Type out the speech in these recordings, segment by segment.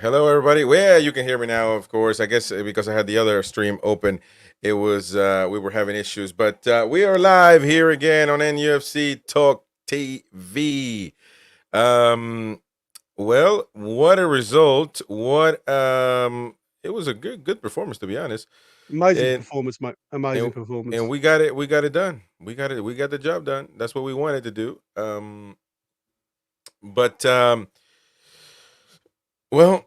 Hello, everybody. Well, yeah, you can hear me now, of course. I guess because I had the other stream open, it was we were having issues, but we are live here again on NUFC Talk TV. Um, well, what a result! What it was a good performance, to be honest, Amazing and performance, mate. Amazing and performance. we got it done. We got the job done. That's what we wanted to do. But well,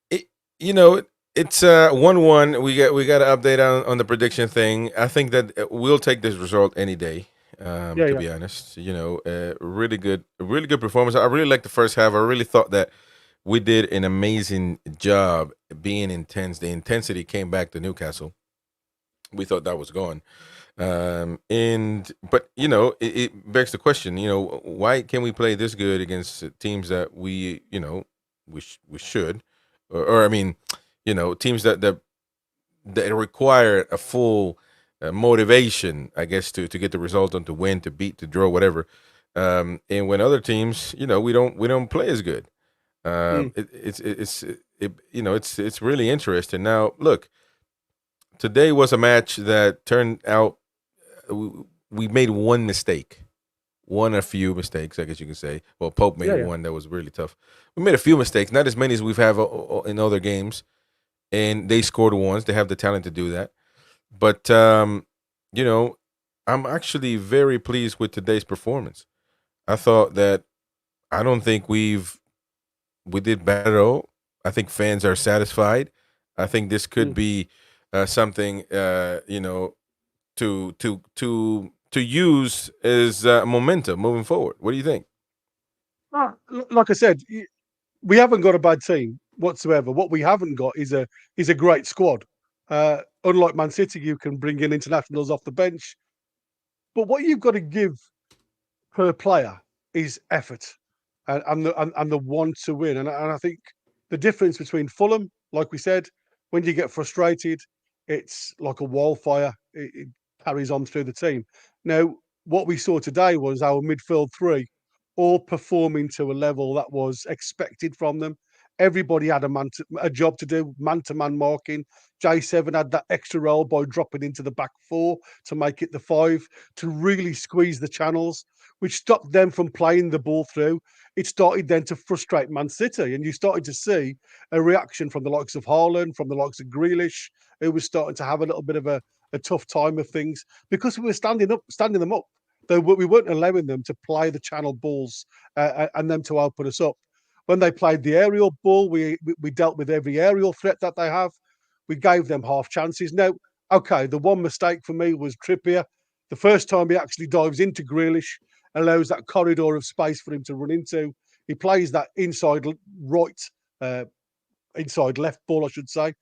It, you know, it's 1-1. We got to update on the prediction thing. I think that we'll take this result any day. Yeah, To yeah. be honest, really good performance. I really liked the first half. I really thought that we did an amazing job being intense. The intensity came back to Newcastle. We thought that was gone. And but it begs the question. Why can we play this good against teams that we should, or I mean, teams that require a full motivation, I guess, to get the result and to win, to beat, to draw, whatever. And when other teams, we don't play as good. Mm. It's really interesting. Now, look, today was a match that turned out we made one mistake, one a few mistakes, I guess you can say. Well, Pope made Yeah, yeah. one that was really tough. We made a few mistakes, not as many as we've had in other games, and they scored once. They have the talent to do that. But you know, I'm actually very pleased with today's performance. I thought that I don't think we did bad at all. I think fans are satisfied. I think this could Mm. be something to use as momentum moving forward. What do you think? Like I said, we haven't got a bad team whatsoever. What we haven't got is a great squad. Unlike Man City, you can bring in internationals off the bench, but what you've got to give per player is effort and the want to win. And I think the difference between Fulham, like we said, when you get frustrated, it's like a wildfire. It carries on through the team. Now, what we saw today was our midfield three all performing to a level that was expected from them. Everybody had a job to do, man to man marking. J7 had that extra role by dropping into the back four to make it the five, to really squeeze the channels, which stopped them from playing the ball through. It started then to frustrate Man City, and you started to see a reaction from the likes of Haaland, from the likes of Grealish, who was starting to have a little bit of a tough time of things because we were standing them up. Though we weren't allowing them to play the channel balls and them to open us up. When they played the aerial ball, we dealt with every aerial threat that they have. We gave them half chances. Now, okay, the one mistake for me was Trippier. The first time he actually dives into Grealish, allows that corridor of space for him to run into. He plays that right, uh, inside left ball, I should say,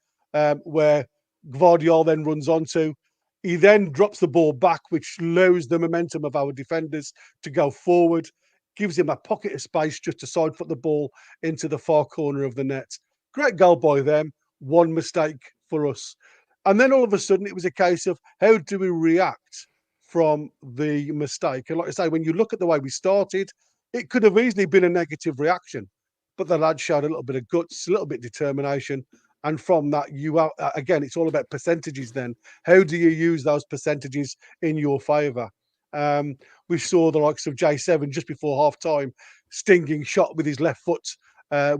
where Gvardiol then runs onto. He then drops the ball back, which lowers the momentum of our defenders to go forward, gives him a pocket of space just to side foot the ball into the far corner of the net. Great goal by them, one mistake for us. And then all of a sudden, it was a case of how do we react from the mistake? And like I say, when you look at the way we started, it could have easily been a negative reaction, but the lad showed a little bit of guts, a little bit of determination. And from that, you are again, it's all about percentages then. How do you use those percentages in your favour? Um, we saw the likes of J7 just before half time, stinging shot with his left foot,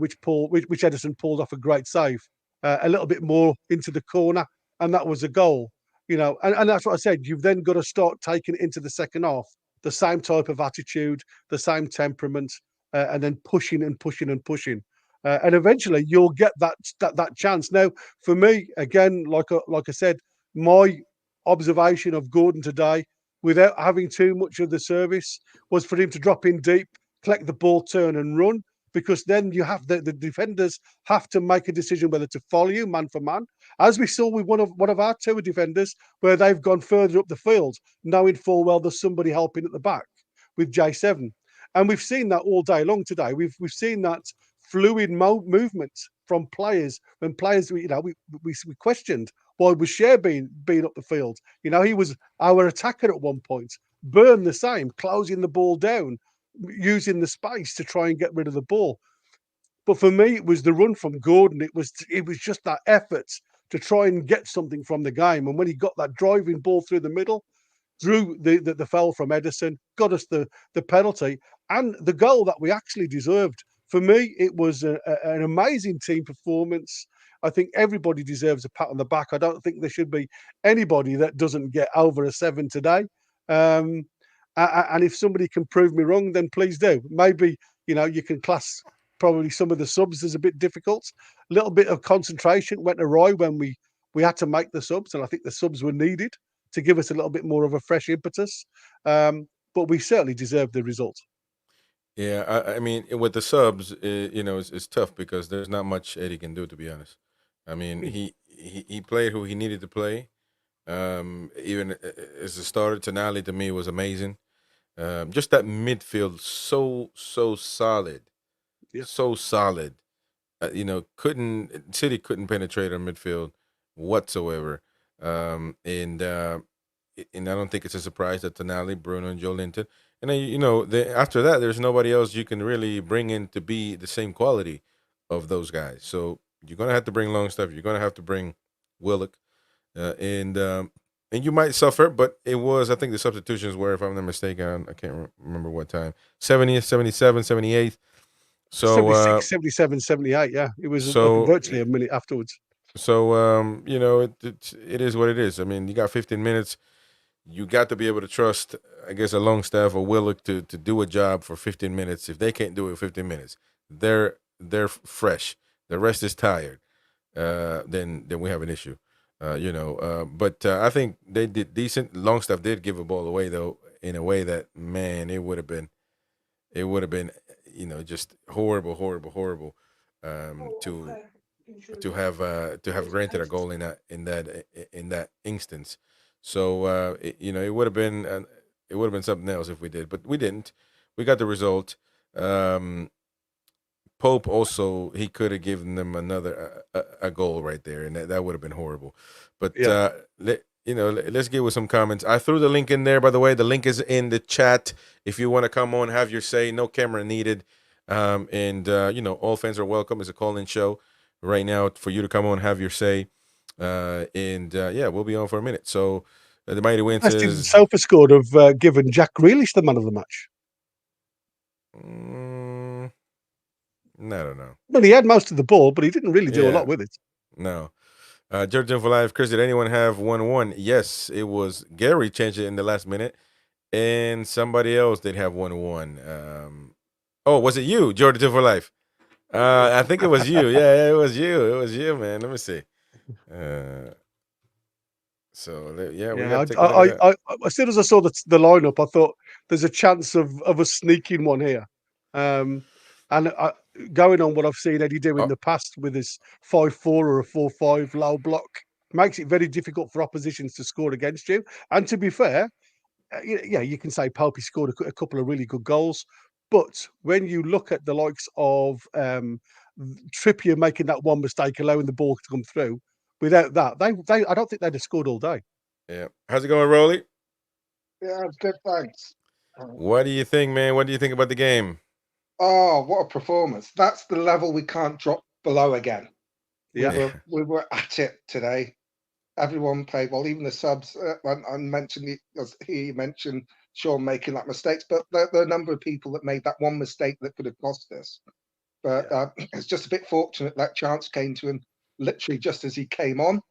which Edison pulled off a great save, a little bit more into the corner, and that was a goal. And that's what I said. You've then got to start taking it into the second half, the same type of attitude, the same temperament, and then pushing and pushing and pushing. And eventually you'll get that chance. Now, for me, again, like I said, my observation of Gordon today, without having too much of the service, was for him to drop in deep, collect the ball, turn and run. Because then you have the defenders have to make a decision whether to follow you man for man, as we saw with one of our two defenders, where they've gone further up the field, knowing full well there's somebody helping at the back with J7. And we've seen that all day long today. We've seen that fluid movement from players when players we questioned why was Share being up the field. He was our attacker at one point. Burn the same, closing the ball down, using the space to try and get rid of the ball. But for me, it was the run from Gordon. It was just that effort to try and get something from the game. And when he got that driving ball through the middle, drew the foul from Edison, got us the penalty and the goal that we actually deserved. For me, it was an amazing team performance. I think everybody deserves a pat on the back. I don't think there should be anybody that doesn't get over a 7 today. Um, and if somebody can prove me wrong, then please do. Maybe you can class probably some of the subs as a bit difficult. A little bit of concentration went awry when we had to make the subs, and I think the subs were needed to give us a little bit more of a fresh impetus. But we certainly deserved the result. Yeah, I mean, with the subs, it's tough because there's not much Eddie can do, to be honest. I mean, he played who he needed to play. Even as a starter, Tonali to me was amazing. Just that midfield, so solid, Yeah. so solid. Couldn't City couldn't penetrate our midfield whatsoever. And I don't think it's a surprise that Tonali, Bruno, and Joe Linton. And then, after that, there's nobody else you can really bring in to be the same quality of those guys. So you're gonna have to bring Longstaff. You're gonna have to bring Willock, and you might suffer. But it was, I think, the substitutions were, if I'm not mistaken, I can't remember what time, 70th, 77th, 78th. So 76, 77, 78. Yeah, it was so virtually a minute afterwards. it is what it is. I mean, you got 15 minutes. You got to be able to trust, I guess, a Longstaff or Willock to do a job for 15 minutes. If they can't do it in 15 minutes, they're fresh. The rest is tired. Then we have an issue. But I think they did decent. Longstaff did give a ball away though, in a way that, man, it would have been just horrible, horrible, horrible, to have granted a goal in that instance. So it would have been something else if we did, but we didn't. We got the result. Pope also, he could have given them another a goal right there, and that would have been horrible. But Yeah. let's get with some comments. I threw the link in there, by the way. The link is in the chat. If you want to come on, have your say. No camera needed. And all fans are welcome. It's a call-in show right now for you to come on, have your say. And we'll be on for a minute. So the Mighty Win Best in says, Sofa scored of given Jack Grealish the man of the match. I don't know. Well, he had most of the ball, but he didn't really do a Yeah. lot with it. No. Jordan for Life, Chris, did anyone have 1-1? Yes, it was Gary changed it in the last minute, and somebody else did have 1-1. Was it you, Jordan for Life? I think it was you. Yeah, it was you. It was you, man. Let me see. We got to take a look at that. As soon as I saw the lineup, I thought there's a chance of us sneaking one here. And going on what I've seen Eddie do in the past with his 5-4 or a 4-5 low block makes it very difficult for oppositions to score against you. And to be fair, you can say Popey scored a couple of really good goals, but when you look at the likes of Trippier making that one mistake, allowing the ball to come through, without that, they I don't think they'd have scored all day. Yeah. How's it going, Rolly? Yeah, good, thanks. What do you think, man? What do you think about the game? Oh, what a performance. That's the level we can't drop below again. Yeah. We were at it today. Everyone played well, even the subs. I mentioned he mentioned Sean making that mistakes, but there are a number of people that made that one mistake that could have cost us. But it's just a bit fortunate that chance came to him literally just as he came on,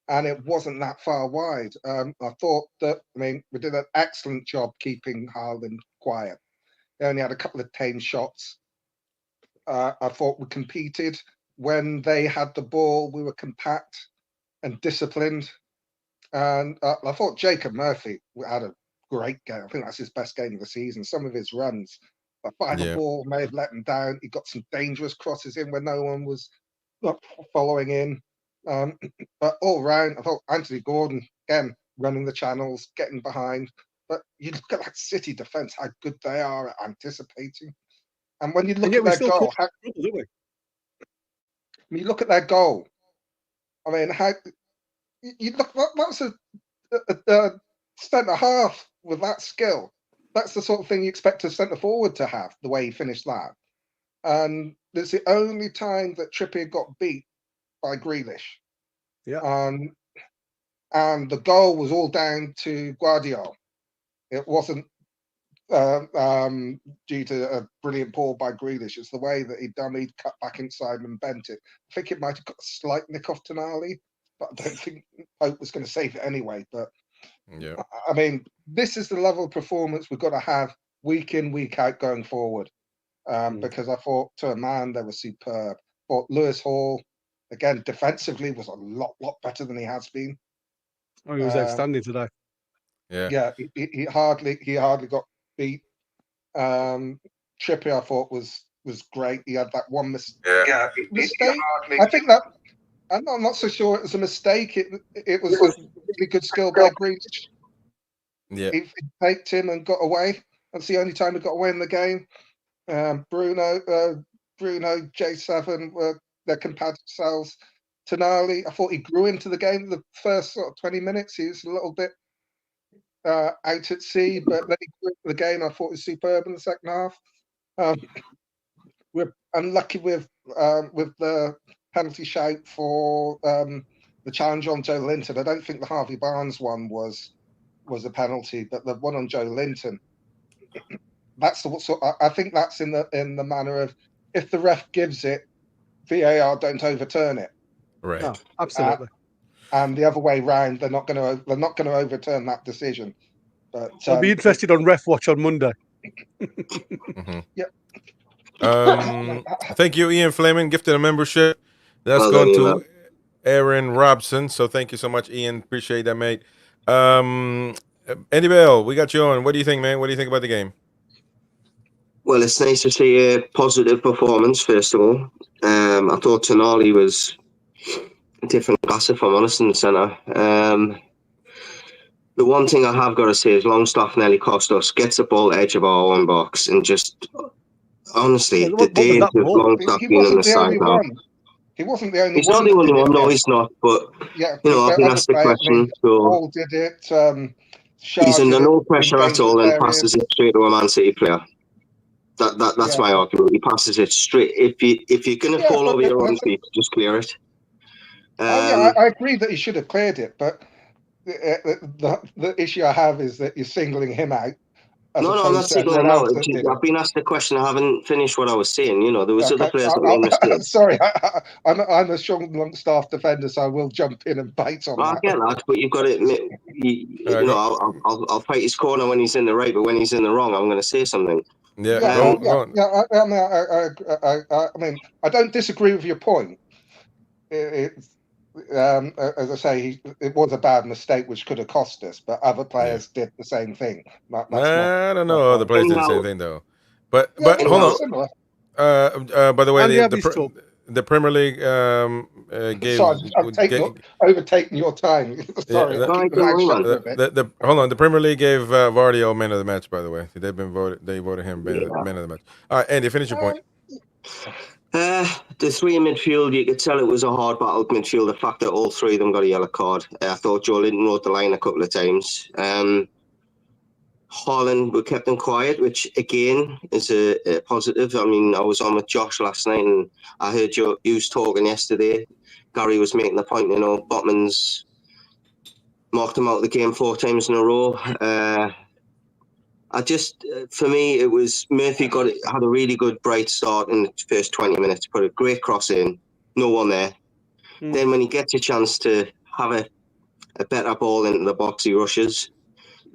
and it wasn't that far wide. I thought that, we did an excellent job keeping Haaland quiet. They only had a couple of tame shots. I thought we competed. When they had the ball, we were compact and disciplined. And I thought Jacob Murphy had a great game. I think that's his best game of the season. Some of his runs, the final ball may have let him down. He got some dangerous crosses in when no one was following in. But all round, I thought Anthony Gordon, again, running the channels, getting behind. But you look at that City defence, how good they are at anticipating. And when you look at their goal, you look at their goal, how you look, that's a centre half with that skill. That's the sort of thing you expect a centre forward to have, the way he finished that. and it's the only time that Trippier got beat by Grealish. Yeah. And the goal was all down to Guardiola. It wasn't due to a brilliant ball by Grealish. It's the way that he dummied, cut back inside and bent it. I think it might have got a slight nick off Tonali, but I don't think Pope was going to save it anyway. But Yeah. I mean, this is the level of performance we've got to have week in, week out going forward. Because I thought, to a man, they were superb. But Lewis Hall, again, defensively was a lot better than he has been. Oh, he was outstanding today. Yeah. He hardly got beat. Trippier, I thought, was great. He had that one mistake. I think that I'm not so sure it was a mistake. It was a really good skill by Grealish. Yeah. He faked him and got away. That's the only time he got away in the game. Bruno, J7 their compatible selves. Tonali, I thought he grew into the game the first sort of 20 minutes. He was a little bit out at sea, but then he grew into the game. I thought he was superb in the second half. We're unlucky with the penalty shout for the challenge on Joe Linton. I don't think the Harvey Barnes one was a penalty, but the one on Joe Linton. That's I think that's in the manner of, if the ref gives it, VAR don't overturn it. Right. No, absolutely. And the other way round, they're not going to overturn that decision. But I'll be interested on Ref Watch on Monday. Mm-hmm. Yeah. Thank you, Ian Fleming, gifted a membership. That's going to Aaron Robson. So thank you so much, Ian. Appreciate that, mate. Andy Bell, we got you on. What do you think, man? What do you think about the game? Well, it's nice to see a positive performance, first of all. I thought Tonali was a different class, if I'm honest, in the centre. The one thing I have got to say is Longstaff nearly cost us. Gets the ball edge of our own box and just, honestly, the day of Longstaff being on the side now. He wasn't the only one. He's not the only one. No, he's not. But, yeah, I've been asked the question. Paul did it. He's under no pressure at all and passes it straight to a Man City player. That's my argument. He passes it straight. If you're going to fall over your own feet, just clear it. I agree that he should have cleared it, but the issue I have is that you're singling him out. No, I'm not singling him out. I've been asked the question. I haven't finished what I was saying. There was other players that made mistakes. Sorry, I'm a strong Longstaff defender, so I will jump in and bite on that. I get that, but you've got to admit, I'll fight his corner when he's in the right, but when he's in the wrong, I'm going to say something. I mean, I don't disagree with your point. As I say, it was a bad mistake which could have cost us, but other players did the same thing. I don't know. Other players did the same thing though. But hold on. By the way, the Premier League gave. Sorry, overtaking your time. Sorry. Hold on. The Premier League gave Vardy man of the match. By the way, they voted him man of the match. All right, Andy, finish your point. The three in midfield, you could tell it was a hard battle midfield. The fact that all three of them got a yellow card. I thought Joe Linton wrote the line a couple of times. Haaland, we kept him quiet, which again is a positive. I mean, I was on with Josh last night and I heard you was talking yesterday. Gary was making the point, Botman's marked him out of the game 4 times in a row. For me, it was Murphy had a really good bright start in the first 20 minutes, put a great cross in, no one there. Then when he gets a chance to have a better ball into the box, he rushes.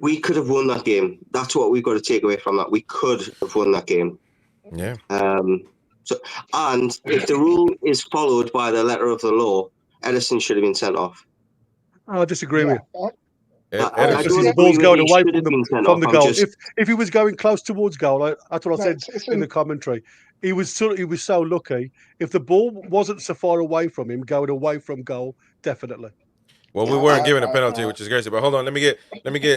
We could have won that game. That's what we've got to take away from that. We could have won that game. Yeah. And if the rule is followed by the letter of the law, Edison should have been sent off. I disagree with you. The ball's going away from the goal. If he was going close towards goal, that's what I said in the commentary. He was so lucky. If the ball wasn't so far away from him, going away from goal, definitely. Well, we weren't given a penalty, which is crazy. But hold on, let me get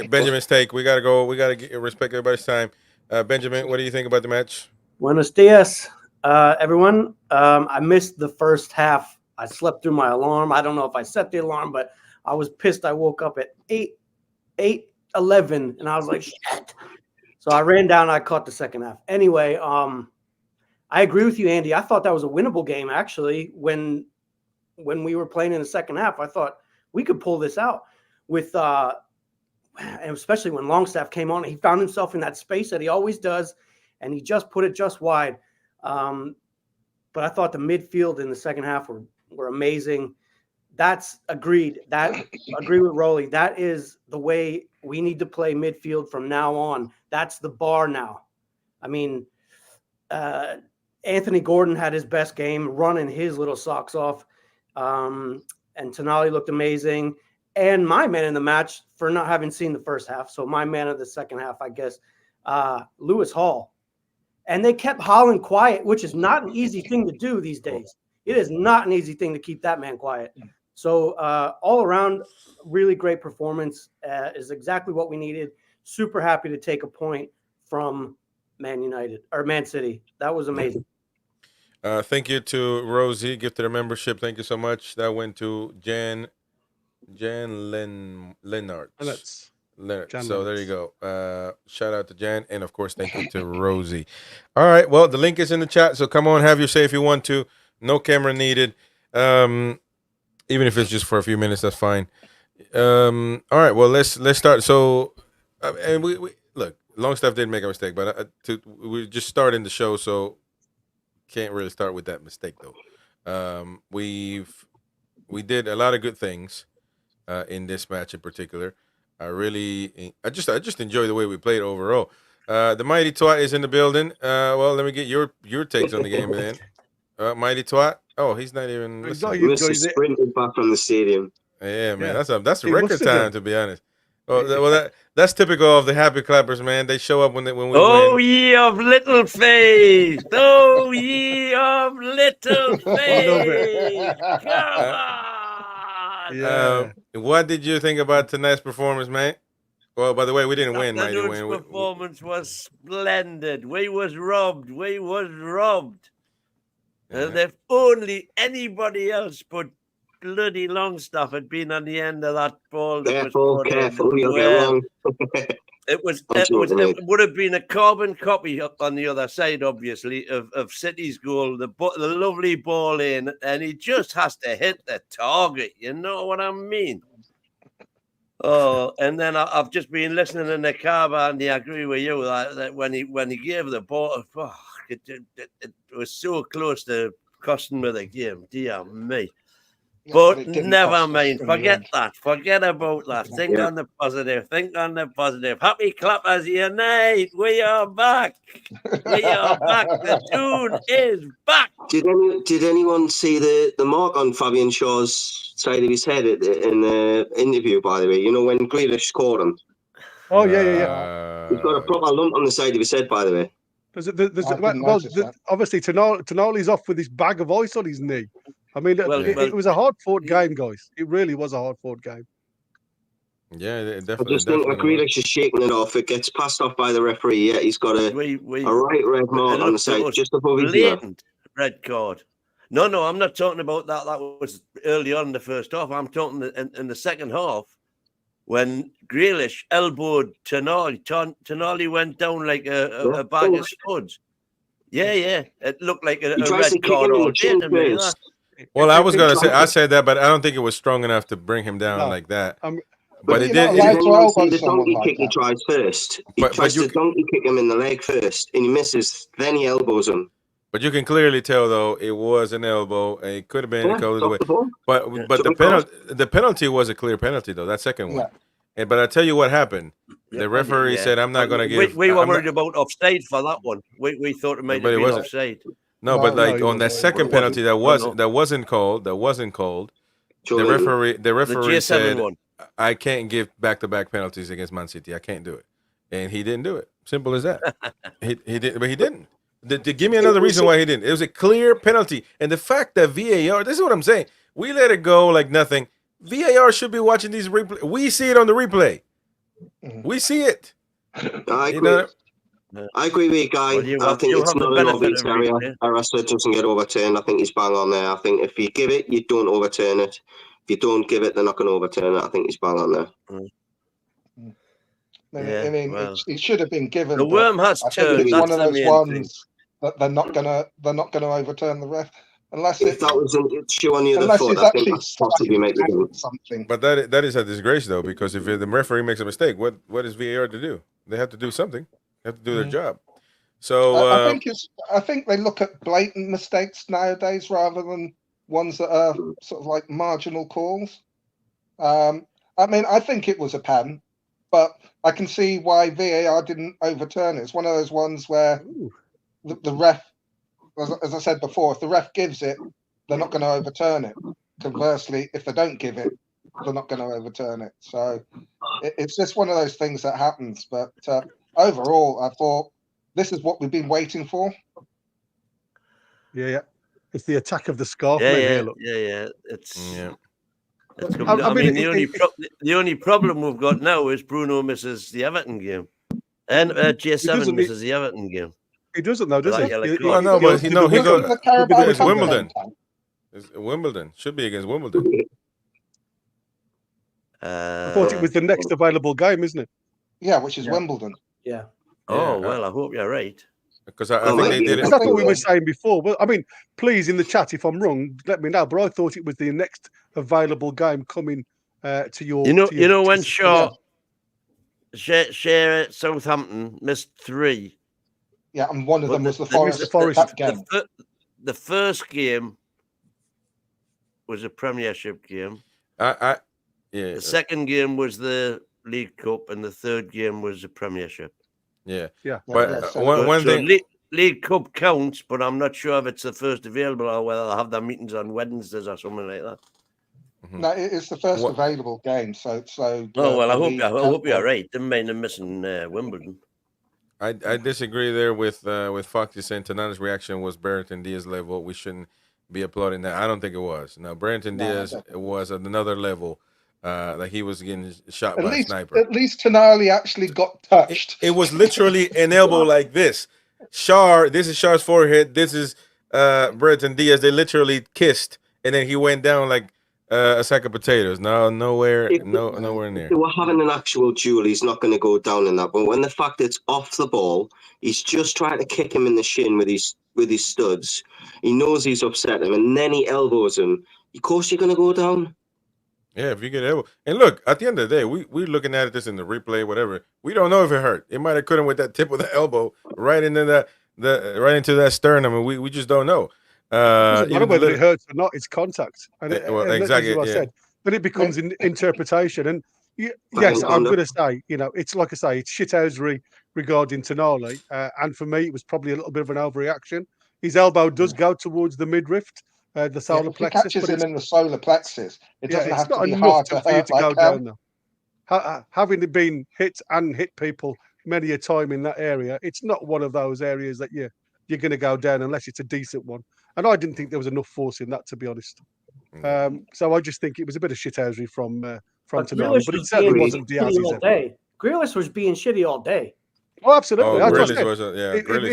Benjamin's take. We gotta go. We gotta respect everybody's time. Benjamin, what do you think about the match? Buenos dias, everyone. I missed the first half. I slept through my alarm. I don't know if I set the alarm, but I was pissed. I woke up at 8:11, and I was like, shit. So I ran down. I caught the second half. Anyway, I agree with you, Andy. I thought that was a winnable game, actually, when we were playing in the second half. I thought we could pull this out with and especially when Longstaff came on. He found himself in that space that he always does, and he just put it just wide. But I thought the midfield in the second half were amazing. That's agreed. Agree with Rolly. That is the way we need to play midfield from now on. That's the bar now. I mean, Anthony Gordon had his best game, running his little socks off. And Tonali looked amazing. And my man in the match, for not having seen the first half, so my man of the second half, I guess, Lewis Hall. And they kept Holland quiet, which is not an easy thing to do these days. It is not an easy thing to keep that man quiet. So all around, really great performance, is exactly what we needed. Super happy to take a point from Man City. That was amazing. Thank you to Rosie, gifted a membership. Thank you so much. That went to Jan Lennart. So there you go. Shout out to Jan, and of course, thank you to Rosie. All right, well, the link is in the chat, so come on, have your say if you want to. No camera needed. Even if it's just for a few minutes, that's fine. All right, well, let's start. So, and we look, Longstaff did make a mistake, but we're just starting the show, so can't really start with that mistake though. We did a lot of good things in this match in particular. I just enjoy the way we played overall. The Mighty Twat is in the building. Well, let me get your takes on the game, man. Mighty Twat. Oh, he's not even listening. Mr. sprinted back from the stadium. Yeah, man, that's a record time, to be honest. Well, that's typical of the happy clappers, man. They show up when we Oh, win. ye of little faith! Oh, ye of little faith! Come on! Yeah. What did you think about tonight's performance, man? Well, by the way, we didn't win, man. Afternoon's performance was splendid. We was robbed. And if only anybody else but bloody Longstaff had been on the end of that ball. Careful, you'll get wrong. It would have been a carbon copy on the other side, obviously, of City's goal. The lovely ball in, and he just has to hit the target. You know what I mean? Oh, and then I've just been listening in the car, and I agree with you that when he gave the ball, it was so close to costing me the game. Dear me. But never mind. Forget that. Forget about that. Think on the positive. Happy clappers unite. We are back. The tune is back. Did anyone see the mark on Fabian Shaw's side of his head in the interview, by the way? You know, when Grealish scored him. Oh, yeah. He's got a proper lump on the side of his head, by the way. Obviously, Tonali's off with this bag of ice on his knee. I mean, it was a hard-fought game, guys. It really was a hard-fought game. Yeah, it definitely. I just think Grealish is shaking it off. It gets passed off by the referee. Yeah, he's got a right red mark on the side, just above his ear. Red card. No, I'm not talking about that. That was early on in the first half. I'm talking in the second half when Grealish elbowed Tonali. Tonali went down like a bag of spuds. Yeah. It looked like a red card all day to me. Well, I was going to say, I said that, but I don't think it was strong enough to bring him down like that. But it did. The donkey kick he tries first. He tries to donkey kick him in the leg first, and he misses. Then he elbows him. But you can clearly tell, though, it was an elbow. It could have been a color away. But the penalty was a clear penalty, though. That second one. But I tell you what happened. The referee said, "I'm not going to give." We were worried about offside for that one. We thought it might have been offside. No, but on that second penalty that wasn't called. The referee said, "I can't give back-to-back penalties against Man City. I can't do it," and he didn't do it. Simple as that. he did, but he didn't. Give me another reason why he didn't. It was a clear penalty, and the fact that VAR. This is what I'm saying. We let it go like nothing. VAR should be watching these replay. We see it on the replay. We see it. I agree with you, Guy. I think it's not an obvious area. Arrester doesn't get overturned. I think he's bang on there. I think if you give it, you don't overturn it. If you don't give it, they're not going to overturn it. I think he's bang on there. It should have been given. The worm has turned. It's one of those ones. that they're not gonna overturn the ref unless If that was an issue on the other unless foot, it's I think actually that's possibly make the game. something. But that is a disgrace, though, because if the referee makes a mistake, what is VAR to do? They have to do something. They have to do their job. So I think they look at blatant mistakes nowadays rather than ones that are sort of like marginal calls. I mean, I think it was a pen, but I can see why VAR didn't overturn it. It's one of those ones where the ref, as I said before, if the ref gives it, they're not going to overturn it. Conversely, if they don't give it, they're not going to overturn it. So it's just one of those things that happens. But overall, I thought this is what we've been waiting for. Yeah. It's the attack of the scarf. Yeah. It's I mean, the only problem we've got now is Bruno misses the Everton game, and J7 misses the Everton game. He doesn't though, does he? Well, no, but he goes against Wimbledon. It's Wimbledon should be against Wimbledon. I thought it was the next available game, isn't it? Yeah, which is Wimbledon. Yeah. Oh well, I hope you're right. Because I think they did it. That's what we were saying before. But I mean, please in the chat if I'm wrong, let me know. But I thought it was the next available game coming to your. You know when Shaw Southampton missed 3. Yeah, and one of them was the Forest game. The first game was a Premiership game. Yeah. The second game was the League Cup, and the third game was the Premiership. Yeah. But one thing, League Cup counts, but I'm not sure if it's the first available or whether they'll have their meetings on Wednesdays or something like that. No, it's the first available game. So. Oh well, I hope you're right. Didn't mean them missing Wimbledon. I disagree there with Foxy saying Tonali's reaction was Barrington Diaz level. We shouldn't be applauding that. I don't think it was. Now Barrington Diaz was at another level. Like he was getting shot by a sniper. At least Tonali actually got touched. It was literally an elbow like this. This is Shar's forehead. This is Barrington Diaz. They literally kissed, and then he went down like a sack of potatoes. Nowhere near. If they were having an actual duel, he's not going to go down in that. But when the fact it's off the ball, he's just trying to kick him in the shin with his studs. He knows he's upset him, and then he elbows him. Of course, you're going to go down. Yeah, if you get elbow. And look, at the end of the day, we're looking at this in the replay, whatever. We don't know if it hurt. It might have cut him with that tip of the elbow right into that sternum, and we just don't know. I don't know whether it hurts or not. It's contact. And exactly what I said. But it becomes an interpretation. And yes, I'm going to say, it's like I say, it's shithousery regarding Tonali. And for me, it was probably a little bit of an overreaction. His elbow does go towards the midriff. The solar plexus. If he catches him in the solar plexus, it doesn't have to be hard to for you to go down there. Having been hit people many a time in that area, it's not one of those areas that you're going to go down unless it's a decent one. And I didn't think there was enough force in that, to be honest. So I just think it was a bit of shithousery from Tonali, but it certainly wasn't Diaz's. Grealish was being shitty all day. Oh, absolutely.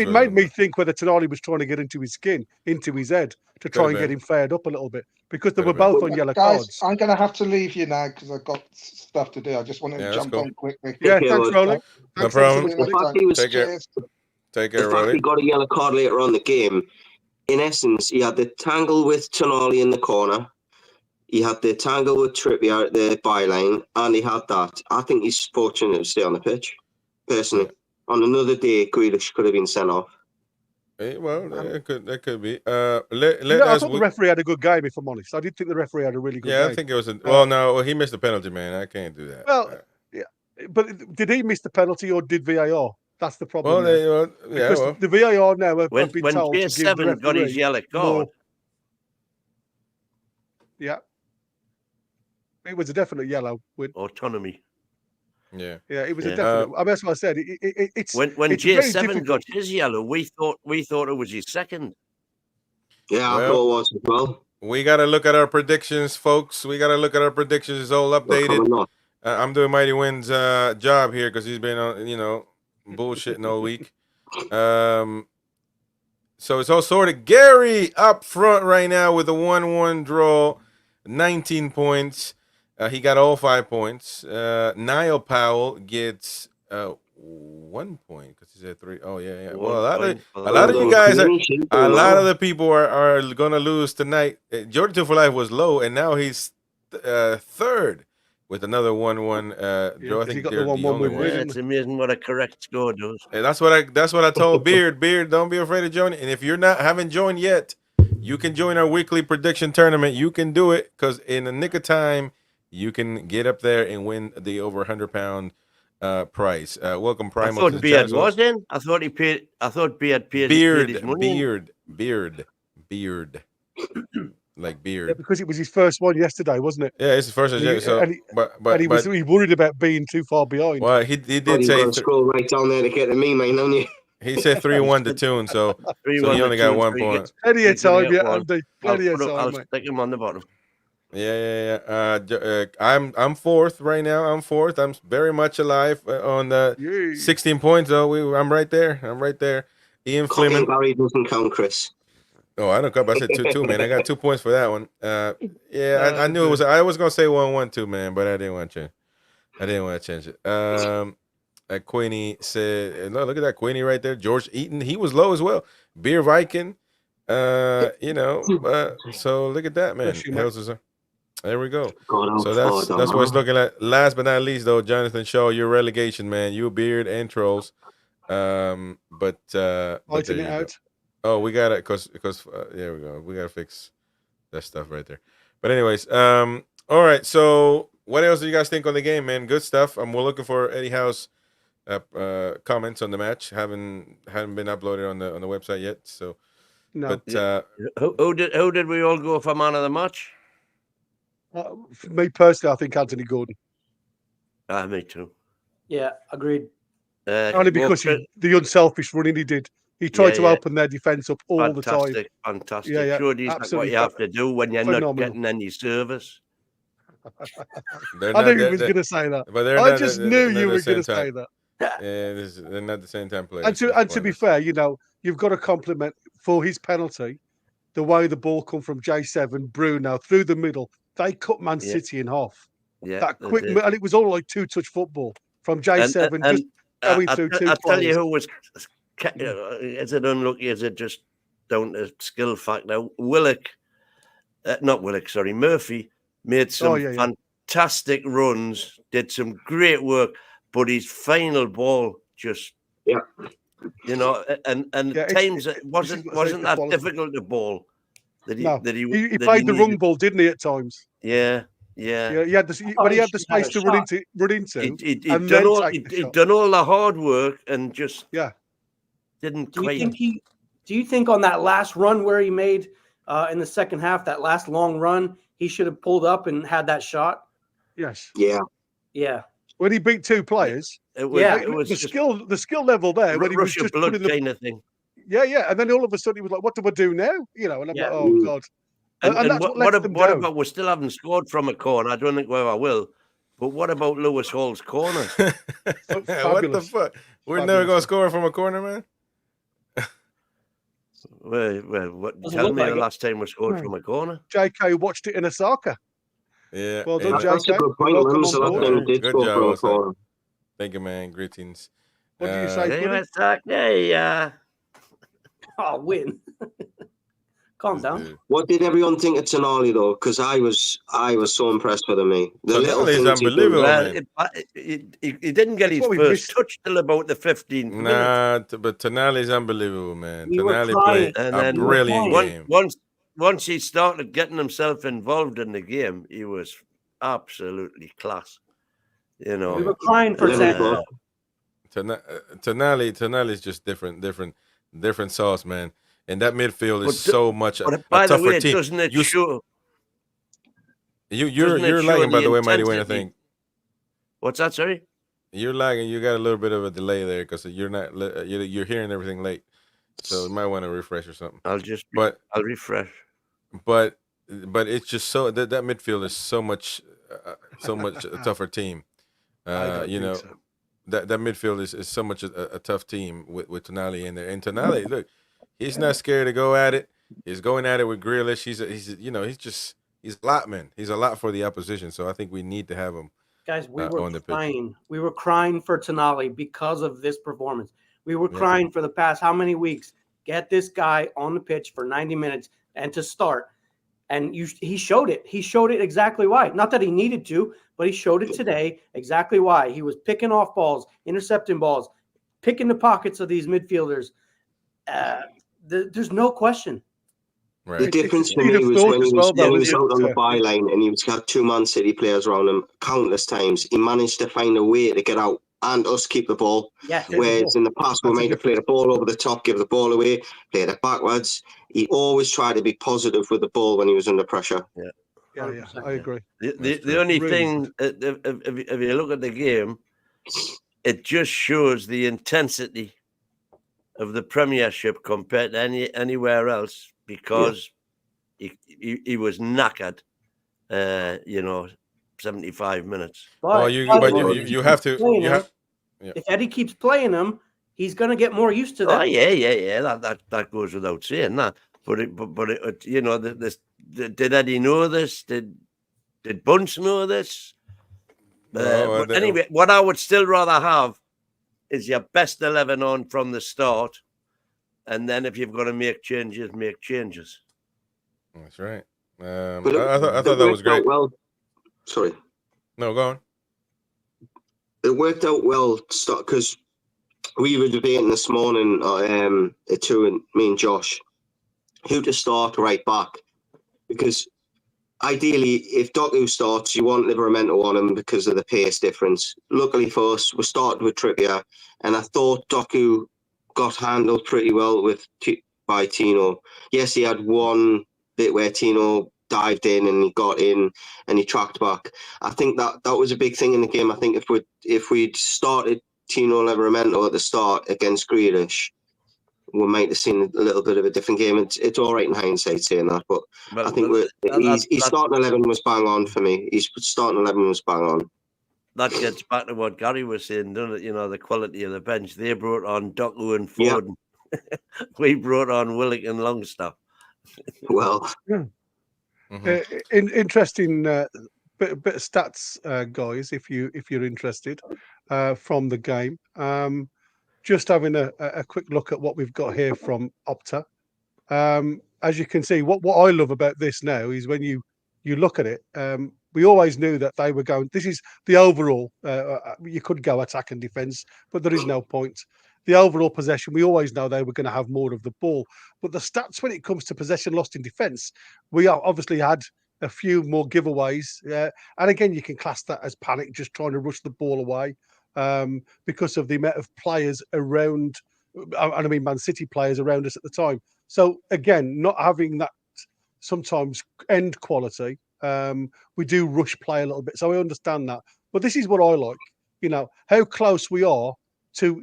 It made me think whether Tonali was trying to get into his skin, into his head, to try and get him fired up a little bit, because they were both on yellow cards. I'm going to have to leave you now because I've got stuff to do. I just wanted to jump on quickly. Yeah, thanks, Rolling. No problem. Take care, the fact he got a yellow card later on the game, in essence, he had the tangle with Tonali in the corner. He had the tangle with Trippier at the byline, and he had that. I think he's fortunate to stay on the pitch, personally. On another day, Grealish could have been sent off. Well, that could be. I thought the referee had a good game, if I'm honest. I did think the referee had a really good game. Yeah, I think it was. No, he missed the penalty, man. I can't do that. Well, yeah, but did he miss the penalty or did VAR? That's the problem. Because the VAR now have been told to give the referee got his yellow card. Yeah, it was a definite yellow with autonomy. Yeah, it was a definite. I mean, that's what I said. It's when J7 got his yellow, we thought it was his second. Yeah, I thought it was as well. We got to look at our predictions, folks. We got to look at our predictions. It's all updated. I'm doing Mighty Win's job here because he's been on, bullshitting all week. So it's all sorted. Gary up front right now with a 1-1 draw, 19 points. He got all 5 points. Niall Powell gets 1 point because he said 3. Oh yeah. 1 Well, a lot point of for a lot of you Liverpool. guys are. Clean sheet, A though, lot now. of the people are going to lose tonight. Jordan 2 for Life was low, and now he's third with another 1-1 Yeah, draw. I 'cause he think got the they're the 1-1 only with ones. Reed, Yeah, didn't it's amazing what a correct score does. And that's what I told Beard. Beard, don't be afraid to join. And if you're haven't joined yet, you can join our weekly prediction tournament. You can do it because in the nick of time, you can get up there and win the over £100 prize. Welcome, I Primal, to thought the Beard channel. was in. I thought Beard paid his money. Beard, like Yeah, beard. because it was his first one yesterday, wasn't it? Yeah, it's his first. And he, So, and he, but he was worried about being too far behind. well, he Thought did you've say got to scroll right down there to get to me, mate, haven't you? he said 3-1 to Tune. So 3-1 he only to got 2 1 so he point. gets- Plenty of he's gonna time, get yeah, one. Andy. Plenty of time, I'll mate. stick him on the bottom. Yeah. I'm fourth right now. I'm fourth. I'm very much alive on the Yeah. 16 points though. I'm right there. Ian Copy and Fleming. Barry doesn't count, Chris. Oh, I don't count. I said 2-2, man. I got 2 points for that one. I knew it was. I was gonna say 1-1-2, man, but I didn't want to change it. Queenie said, "No, look at that Queenie right there. George Eaton. He was low as well. Beer Viking. So look at that, man. Bless you, mate. There we go. God, So that's what it's looking at. Last but not least, though, Jonathan Shaw, your relegation, man. You, Beard, and Trolls. But there Fighting you it go. out. Oh, we got it because there we go. We gotta fix that stuff right there. But anyways, all right. So what else do you guys think on the game, man? Good stuff. We're looking for Eddie House comments on the match. Haven't been uploaded on the website yet. So, No. but Who did we all go for man of the match? For me personally, I think Anthony Gordon. Me too. Yeah, agreed. Only because the unselfish running he did. He tried to open their defence up all the time. Fantastic. Yeah, Sure, he's like what you have to do when you're not getting any service. I knew he was going to say that. But I just knew you were going to say that. Yeah, they're not the same time players. And to be fair, you've got to compliment for his penalty, the way the ball come from J7, Bruno through the middle. They cut Man City in half. Yeah, that quick, and it was all like two-touch football from J7 just going through two players. I'll tell you who was. Is it unlucky? Is it just down to skill factor? Murphy made some fantastic runs, did some great work, but his final ball just, and at times it wasn't that difficult to ball. He played the wrong ball, didn't he? At times. Yeah. He had when he had the space to run into. He'd done all the hard work and just didn't quite. Do you think on that last run where he made in the second half, that last long run, he should have pulled up and had that shot? Yes. Yeah. When he beat two players, it was the skill level there. When he was just blood kind of thing. Yeah, and then all of a sudden he was like, "What do I do now?" And I'm like, "Oh God." And what about we still haven't scored from a corner? I don't think we ever will. But what about Lewis Hall's corner? What the fuck? We're never gonna score from a corner, man. Well, tell me the last time we scored from a corner. JK watched it in Osaka. Yeah. Well done, JK. That's a good point. When was the last time we did score from a corner? Thank you, man. Greetings. What did you say? Win. Calm down. What did everyone think of Tonali though? Because I was so impressed with him. Tonali's unbelievable, man. He didn't get his first touch till about the 15th minute. But Tonali's unbelievable, man. Tonali played a brilliant game. Once he started getting himself involved in the game, he was absolutely class. We were crying for Zach. Tonali's just different sauce, man. And that midfield is so much a tougher team. Doesn't it show? You're lagging, by the way, Mighty Wayne, I think. What's that, sorry? You're lagging. You got a little bit of a delay there because you're hearing everything late. So you might want to refresh or something. I'll refresh. But it's just so that midfield is so much a tougher team. That midfield is so much a tough team with Tonali in there. And Tonali, look, he's not scared to go at it. He's going at it with Grealish. He's a lot, man. He's a lot for the opposition. So I think we need to have him Guys, we were on the pitch. crying. We were crying for Tonali because of this performance. We were crying for the past how many weeks? Get this guy on the pitch for 90 minutes and to start. And he showed it. He showed it exactly why. Not that he needed to, but he showed it today exactly why. He was picking off balls, intercepting balls, picking the pockets of these midfielders. There's no question. Right. The difference for me was when he was out on the byline and he had two Man City players around him countless times. He managed to find a way to get out and us keep the ball. Yeah. Whereas in the past, we made to play the ball over the top, give the ball away, play it backwards. He always tried to be positive with the ball when he was under pressure. Yeah, I agree. The only thing, if you look at the game, it just shows the intensity of the Premiership compared to anywhere else, because he was knackered, 75 minutes. But you have to. If Eddie keeps playing him, he's going to get more used to that. Oh yeah. That goes without saying that. But did Eddie know this? Did Bunce know this? But anyway, what I would still rather have is your best 11 on from the start, and then if you've got to make changes, make changes. That's right. I thought that was great. Well, sorry. No, go on. It worked out well because we were debating this morning, me and Josh, who to start right back. Because ideally, if Doku starts, you want Livramento on him because of the pace difference. Luckily for us, we started with Trippier, and I thought Doku got handled pretty well by Tino. Yes, he had one bit where Tino dived in and he got in and he tracked back. I think that was a big thing in the game. I think if we'd started Tino Livramento at the start against Grealish, we might have seen a little bit of a different game. It's all right in hindsight saying that, but I think his starting 11 was bang on for me. His starting 11 was bang on. That gets back to what Gary was saying, doesn't it? The quality of the bench. They brought on Doku and Foden. Yeah. We brought on Willock and Longstaff. Well, interesting bit of stats, guys. If you're interested, from the game. Just having a quick look at what we've got here from Opta. As you can see, what I love about this now is when you look at it, we always knew that they were going. This is the overall. You could go attack and defence, but there is no point. The overall possession, we always know they were going to have more of the ball. But the stats when it comes to possession lost in defence, we obviously had a few more giveaways. And again, you can class that as panic, just trying to rush the ball away. Because of the amount of players around, and I mean Man City players around us at the time. So again, not having that sometimes end quality, we do rush play a little bit. So I understand that. But this is what I like, how close we are to,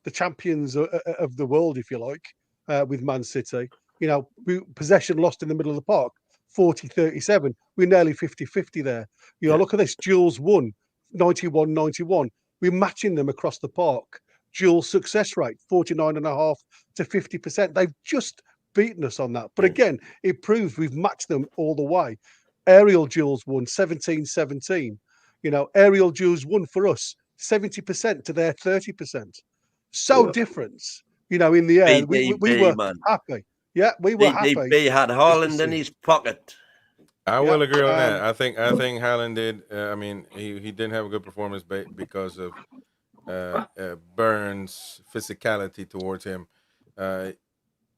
the champions of the world, if you like, with Man City. Possession lost in the middle of the park, 40-37. We're nearly 50-50 there. Look at this, Jules won, 91-91. We're matching them across the park. Dual success rate, 49.5% to 50%. They've just beaten us on that. But again, it proves we've matched them all the way. Aerial duels won 17-17. Aerial duels won for us 70% to their 30%. So different. In the air, we were happy. Yeah, we were happy. He had Haaland in his pocket. I will agree on that. I think Haaland did. He didn't have a good performance because of Burns' physicality towards him.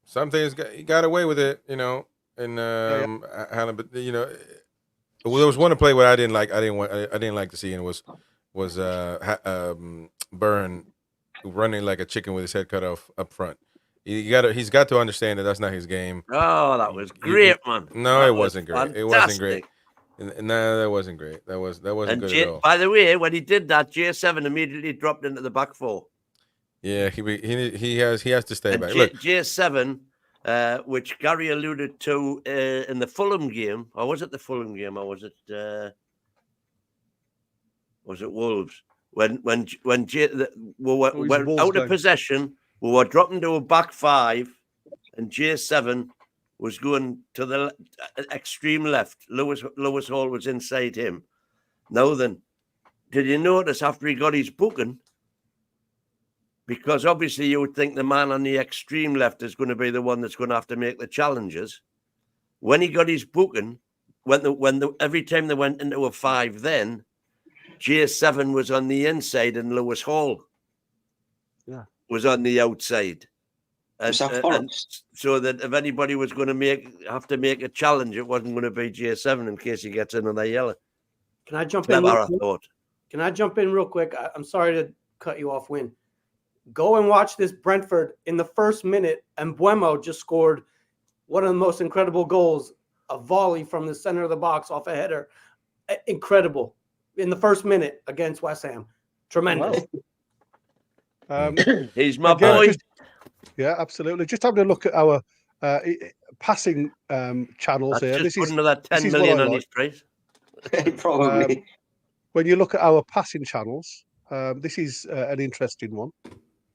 Some things he got away with it, and Haaland. But there was one play where I didn't like to see, and it was Burn running like a chicken with his head cut off up front. He's got to understand that that's not his game. Oh, that was great, man. No, it wasn't great. Fantastic. It wasn't great. No, that wasn't great. That wasn't good at all. By the way, when he did that, J7 immediately dropped into the back four. Yeah, he has to stay back. Look, J7, which Gary alluded to in the Fulham game, or was it the Fulham game, or was it Wolves? When we were out of possession. We were dropping to a back five, and J7 was going to the extreme left. Lewis Hall was inside him. Now then, did you notice after he got his booking? Because obviously you would think the man on the extreme left is going to be the one that's going to have to make the challenges. When he got his booking, every time they went into a 5, then J7 was on the inside and Lewis Hall was on the outside. And so that if anybody was going to have to make a challenge, it wasn't going to be J7 in case he gets another yellow. Can I jump in? I thought. Can I jump in real quick? I'm sorry to cut you off, Win. Go and watch this Brentford in the first minute, and Buemo just scored one of the most incredible goals, a volley from the center of the box off a header. Incredible. In the first minute against West Ham. Tremendous. He's my boy. Yeah, absolutely. Just having a look at our passing channels That's here. Just this is another 10 million on his price. Probably. When you look at our passing channels, this is an interesting one,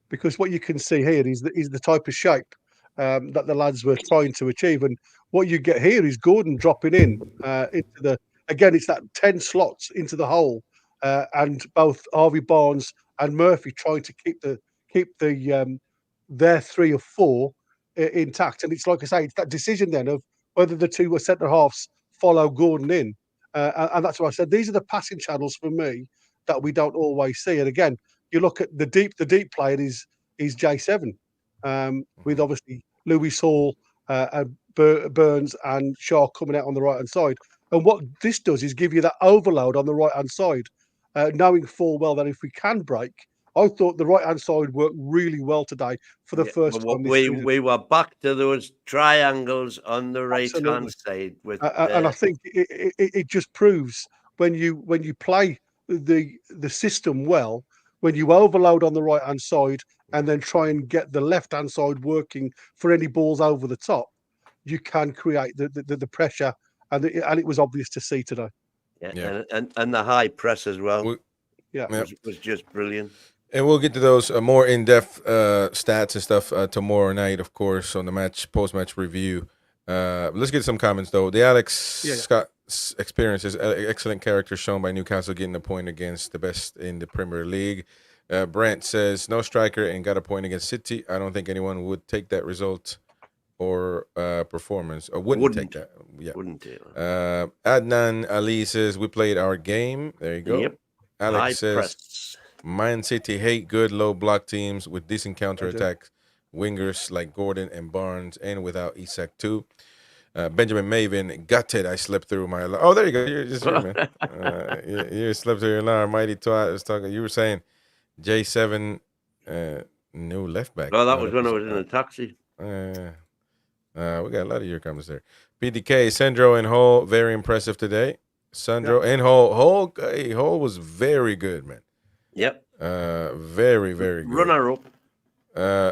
because what you can see here is the type of shape that the lads were trying to achieve. And what you get here is Gordon dropping in into the, again, it's that 10 slots into the hole, and both Harvey Barnes and Murphy trying to keep their 3 or 4 intact. And it's like I say, it's that decision then of whether the 2 centre halves follow Gordon in. And that's why I said these are the passing channels for me that we don't always see. And again, you look at the deep player is J7, with obviously Lewis Hall, Burns and Shaw coming out on the right hand side. And what this does is give you that overload on the right hand side, knowing full well that if we can break, I thought the right hand side worked really well today for the first time. We were back to those triangles on the right hand side with, and I think it just proves when you play the system well, when you overload on the right hand side and then try and get the left hand side working for any balls over the top, you can create the pressure, and it was obvious to see today. And the high press as well. Was just brilliant. And we'll get to those more in-depth stats and stuff tomorrow night, of course, on the post-match review. Let's get some comments, though. The Alex Scott's experiences, excellent character shown by Newcastle getting a point against the best in the Premier League. Brent says, no striker and got a point against City. I don't think anyone would take that result or performance, or wouldn't take that. Yeah. Wouldn't take that. Adnan Ali says, we played our game. There you go. Yep. Alex says, Man City hate good low block teams with decent counter-attack wingers like Gordon and Barnes, and without Isak too. Benjamin Maven, gutted I slept through my alarm. Oh, there you go. You're just here, man. You slept through your alarm. Mighty Twat was talking. You were saying J7 new left back. Oh, that was when I was in a taxi. We got a lot of your comments there. PDK, Sandro and Hall, very impressive today. Sandro and Hall was very good, man. Yep. Very, very good. Runner up.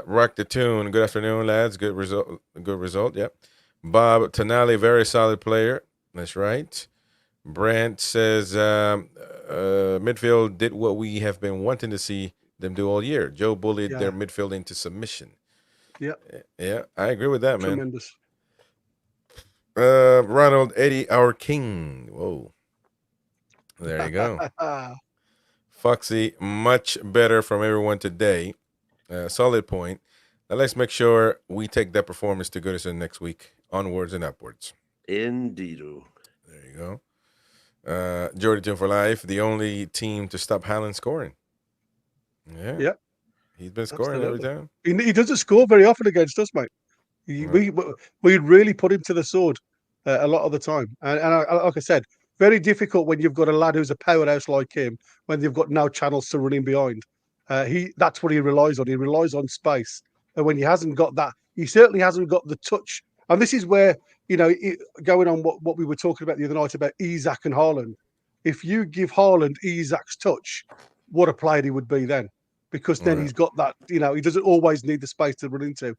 Rock the tune. Good afternoon, lads. Good result. Yep. Bob Tonali, very solid player. That's right. Brent says midfield did what we have been wanting to see them do all year. Joe bullied their midfield into submission. Yeah, I agree with that, man. Tremendous. Ronald Eddie, our king. Whoa. There you go. Foxy, much better from everyone today. Solid point. Now let's make sure we take that performance to Goodison next week. Onwards and upwards. Indeed. There you go. Jordy Team for Life, the only team to stop Haaland scoring. Yeah. He's been scoring every time. He doesn't score very often against us, mate. We really put him to the sword a lot of the time. And like I said, very difficult when you've got a lad who's a powerhouse like him, when you've got no channels to run in behind. That's what he relies on. He relies on space. And when he hasn't got that, he certainly hasn't got the touch. And this is where, going on what we were talking about the other night about Isak and Haaland. If you give Haaland Isak's touch, what a player he would be then. Because then he's got that, he doesn't always need the space to run into.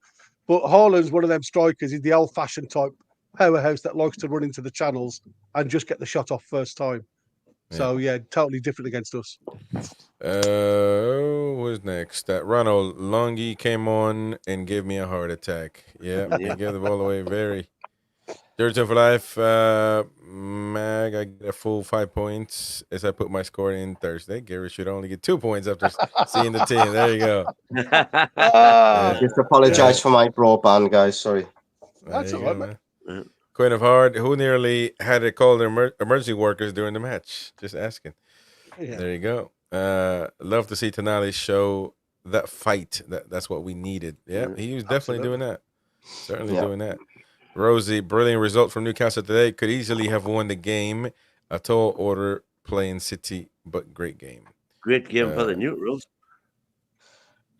But Haaland's one of them strikers. He's the old-fashioned type powerhouse that likes to run into the channels and just get the shot off first time. So, totally different against us. Who's next? Ronald Longy came on and gave me a heart attack. Yeah, he gave the ball away very, Jersey for life, Mag. I get a full 5 points as I put my score in Thursday. Gary should only get 2 points after seeing the team. There you go. Ah, Just apologise for my broadband, guys. Sorry. that's There all you right, go, man. Queen of Heart, who nearly had to call the emergency workers during the match? Just asking. Yeah. There you go. Love to see Tonali show that fight. That's what we needed. Yeah, he was definitely doing that. Certainly doing that. Rosie, brilliant result from Newcastle today. Could easily have won the game. A tall order playing City, but great game. Great game for the neutrals.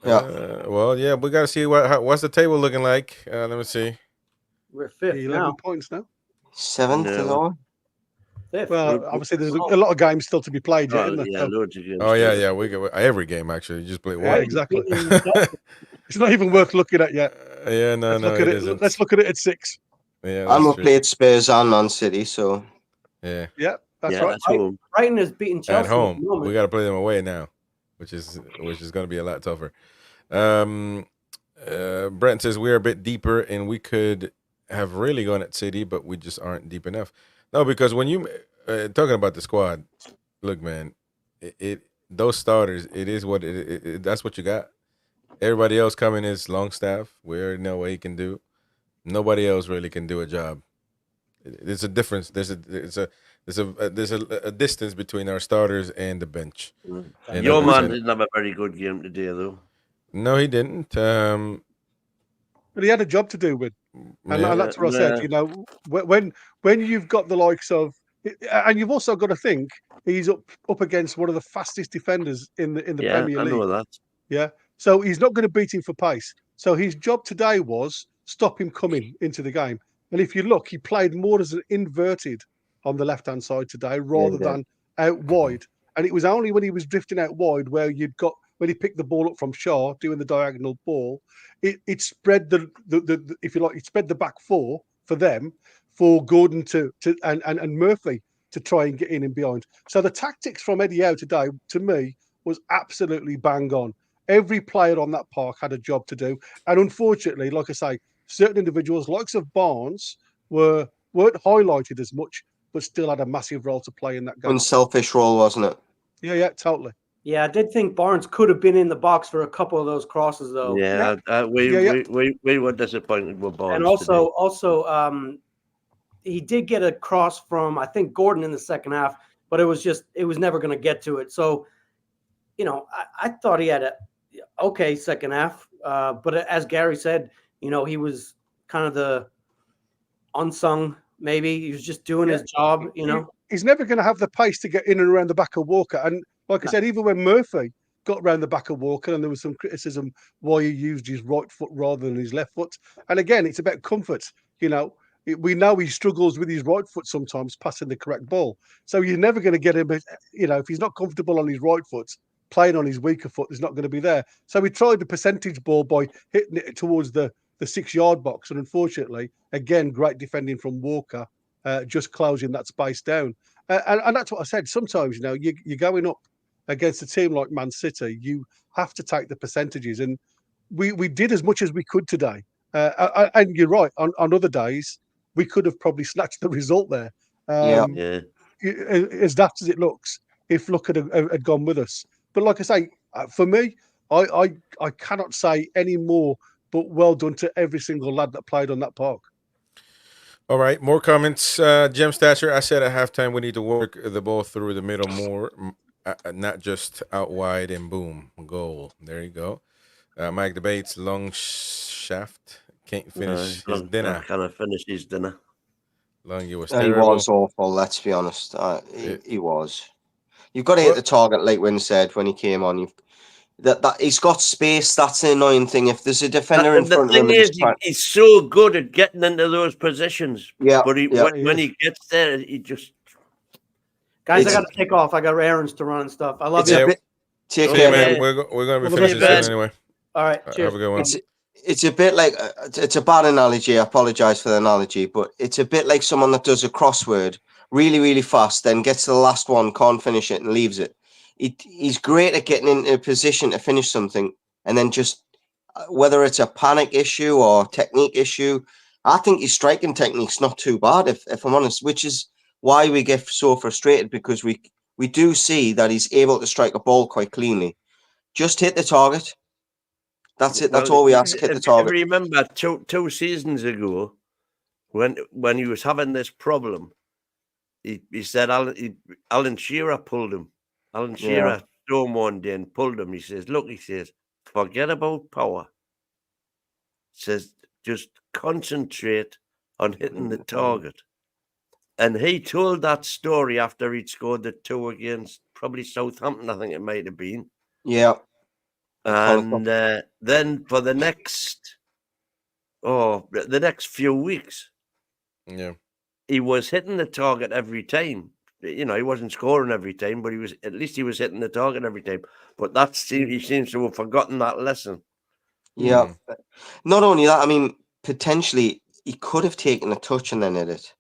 Well, yeah, we got to see what's the table looking like. Let me see. We're fifth 11 now. points now. 7th is all. Fifth. Well, obviously, there's a lot of games still to be played yet, isn't there? Yeah, So- loads of games. Oh yeah, we get every game actually. You just play yeah, one. exactly. It's not even worth looking at yet. Yeah, no, Let's it isn't. Let's look at it at 6. Yeah, And we that's true. played Spurs and Man City, so Yeah, Yeah, that's Yeah, right. that's home. Brighton is beating Chelsea at home. the moment. We got to play them away now, which is going to be a lot tougher. Brent says we're a bit deeper and we could have really gone at City, but we just aren't deep enough. No, because when you talking about the squad, look, man, those starters, it is what that's what you got. Everybody else coming is Longstaff. We already know what he can do. Nobody else really can do a job. There's a difference. There's a distance between our starters and the bench. And Your like we man said- didn't have a very good game today, though. No, he didn't. But he had a job to do with. And Yeah. that's what I said. You know, when you've got the likes of, and you've also got to think he's up against one of the fastest defenders in the Yeah, Premier I League. know that. Yeah, so he's not going to beat him for pace. So his job today was stop him coming into the game. And if you look, he played more as an inverted on the left-hand side today rather than out wide. And it was only when he was drifting out wide where when he picked the ball up from Shaw doing the diagonal ball, it spread the if you like, it spread the back four for them, for Gordon and Murphy to try and get in and behind. So the tactics from Eddie Howe today, to me, was absolutely bang on. Every player on that park had a job to do. And unfortunately, like I say, certain individuals, likes of Barnes, weren't highlighted as much, but still had a massive role to play in that game. unselfish role, wasn't it? Yeah, totally. Yeah, I did think Barnes could have been in the box for a couple of those crosses, though. Yeah, we were disappointed with Barnes. And also, he did get a cross from, I think, Gordon in the second half, but it was never going to get to it. So, you know, I thought he had a okay second half, but as Gary said, you know, he was kind of the unsung. Maybe he was just doing his job. You know, he's never going to have the pace to get in and around the back of Walker. And like I said, even when Murphy got around the back of Walker, and there was some criticism why he used his right foot rather than his left foot. And again, it's about comfort. You know, we know he struggles with his right foot sometimes passing the correct ball. So you're never going to get him. You know, if he's not comfortable on his right foot, playing on his weaker foot is not going to be there. So we tried the percentage ball by hitting it towards the 6-yard box, and unfortunately, again, great defending from Walker, just closing that space down. And that's what I said. Sometimes, you know, you're going up against a team like Man City, you have to take the percentages, and we did as much as we could today. And you're right. On other days, we could have probably snatched the result there. As daft as it looks, if luck had gone with us. But like I say, for me, I cannot say any more. But well done to every single lad that played on that park. All right, more comments. Jim Stature, I said at halftime we need to work the ball through the middle more, not just out wide and boom, goal. There you go. Mike Debates, long shaft, can't finish his dinner. Kind of finish his dinner. Long, you was He terrible. was awful, let's be honest. He was. You've got to hit the target, like Wynn said when he came on. That he's got space. That's the annoying thing. If there's a defender in front of him, he's so good at getting into those positions. Yeah, but when he gets there, he just. Guys, I got to take off. I got errands to run and stuff. I love you. Take care, man. We're going to be finishing soon anyway. All right, cheers. Have a good one. It's a bit like it's a bad analogy. I apologize for the analogy, but it's a bit like someone that does a crossword really, really fast, then gets to the last one, can't finish it, and leaves it. He's great at getting into a position to finish something, and then just whether it's a panic issue or technique issue, I think his striking technique's not too bad, if I'm honest, which is why we get so frustrated, because we do see that he's able to strike a ball quite cleanly. Just hit the target. That's it. That's all we ask. Hit the target. If you remember two seasons ago, when he was having this problem, he said Alan Shearer pulled him. Alan Shearer stormed one day and pulled him. He says, look, he says, forget about power. He says, just concentrate on hitting the target. And he told that story after he'd scored the 2 against probably Southampton, I think it might have been. Yeah. And then for the next few weeks, he was hitting the target every time. He wasn't scoring every time, but he was hitting the target every time. But he seems to have forgotten that lesson. Yeah. Not only that, I mean, potentially he could have taken a touch and then hit it.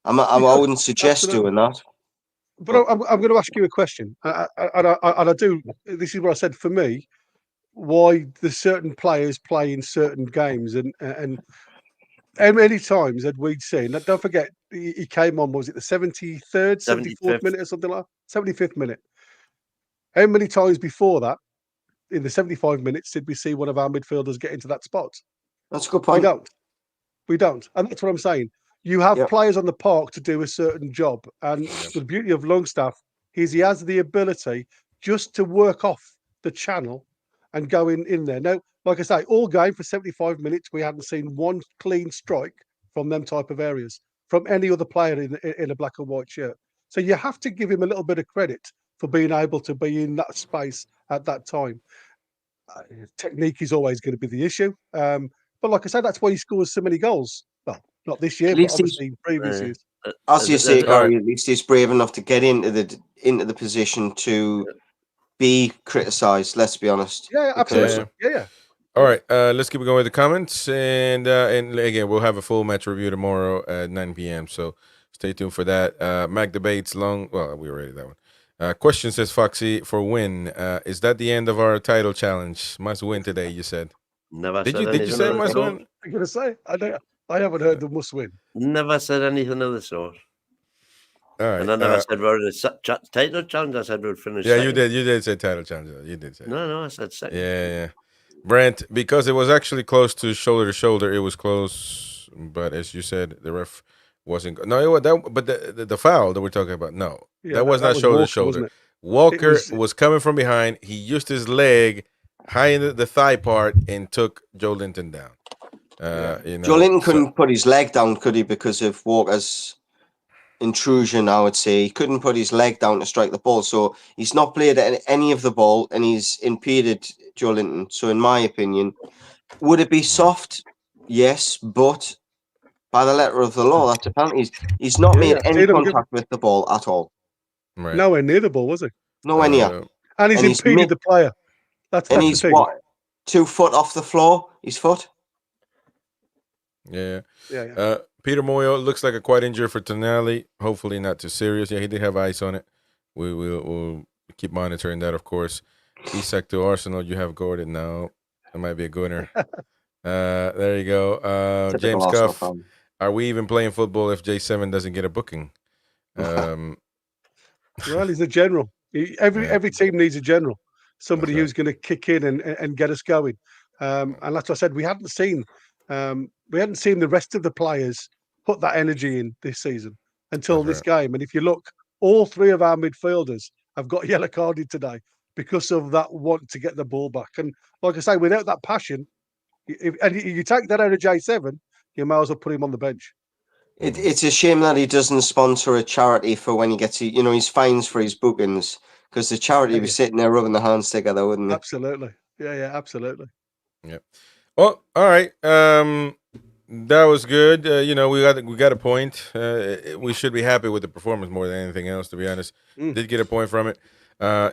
I wouldn't suggest doing that. But I'm going to ask you a question, and I do. This is what I said for me. Why the certain players play in certain games, and how many times had we seen? Don't forget, he came on. Was it the 73rd, 74th minute or something like that? 75th minute. How many times before that, in the 75 minutes, did we see one of our midfielders get into that spot? That's a good point. We don't, and that's what I'm saying. You have players on the park to do a certain job, and the beauty of Longstaff is he has the ability just to work off the channel and go in there. Now, like I say, all game for 75 minutes, we hadn't seen one clean strike from them type of areas from any other player in a black and white shirt. So you have to give him a little bit of credit for being able to be in that space at that time. Technique is always going to be the issue. But like I said, that's why he scores so many goals. Well, not this year, but obviously previous years. As you say, Gary, at least he's brave enough to get into the position to be criticised. Let's be honest. Yeah, absolutely. Yeah. All right, let's keep going with the comments, and again, we'll have a full match review tomorrow at 9 p.m. So stay tuned for that. Mac debates long. Well, we already that one. Question says Foxy for win. Is that the end of our title challenge? Must win today. You said. Never. Did you say must win? I'm gonna say I haven't heard the must win. Never said anything of the sort. All right. And I never said we're the title challenge. I said we'd finish. Yeah, second. you did say title challenge. You did say. No, I said second. Yeah. Brent, because it was actually close to shoulder, it was close. But as you said, the ref wasn't. No, but the foul that we're talking about, no, that was not shoulder to shoulder. Walker was coming from behind. He used his leg high in the thigh part and took Joe Linton down. Joe Linton couldn't put his leg down, could he? Because of Walker's intrusion, I would say. He couldn't put his leg down to strike the ball. So he's not played at any of the ball and he's impeded Joe Linton. So in my opinion, would it be soft? Yes, but by the letter of the law, that's a penalty. He's not made any contact with the ball at all. Right. Nowhere near the ball, was he? Nowhere near. And he's impeded the player. That's he's the thing. What, 2 foot off the floor, his foot? Yeah. Peter Moyo looks like a quite injury for Tonali. Hopefully not too serious. Yeah, he did have ice on it. We'll keep monitoring that, of course. Isak to Arsenal. You have Gordon now. That might be a gooner. There you go. James Cuff. Are we even playing football if J7 doesn't get a booking? Well, he's a general. Every team needs a general. Somebody who's going to kick in and get us going. And like I said, we hadn't seen the rest of the players put that energy in this season until this game. And if you look, all 3 of our midfielders have got yellow carded today because of that want to get the ball back. And like I say, without that passion, and you take that out of J7, you might as well put him on the bench. It's a shame that he doesn't sponsor a charity for when he gets his fines for his bookings, because the charity was sitting there rubbing their hands together, wouldn't it? Absolutely. Yeah, absolutely. Yeah. Well, all right. That was good. We got a point. We should be happy with the performance more than anything else, to be honest. Did get a point from it.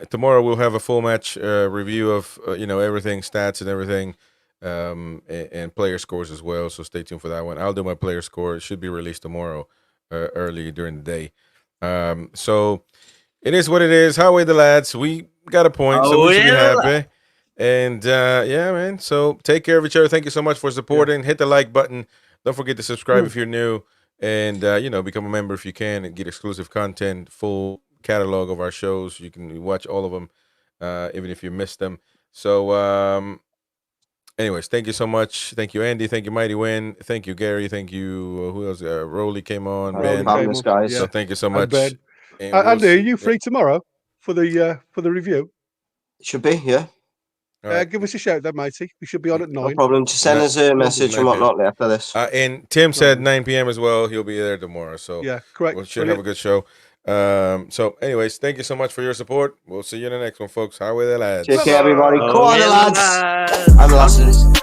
Tomorrow we'll have a full match review of everything, stats and everything, and player scores as well. So stay tuned for that one. I'll do my player score. It should be released tomorrow, early during the day. So it is what it is. How are the lads? We got a point, so we should be happy. And man. So take care of each other. Thank you so much for supporting. Hit the like button. Don't forget to subscribe if you're new, and become a member if you can, and get exclusive content, full catalog of our shows. You can watch all of them, even if you missed them. So, anyways, thank you so much. Thank you, Andy. Thank you, Mighty Win. Thank you, Gary. Thank you. Who else? Rolly came on. Ben. Fabulous, guys. So thank you so And much. Ben. And we'll Andy, are see- you free tomorrow for the review? Should be, yeah. All right. Give us a shout then, matey. We should be on at No 9. problem. Just send us a message and 9 p.m. whatnot after this. And Tim said 9 p.m. as well. He'll be there tomorrow. So Yeah, correct. we should have a good show. So, anyways, thank you so much for your support. We'll see you in the next one, folks. Highway the lads. Take care, everybody. Oh, Go on, yeah, lads. lads. I'm the lasses.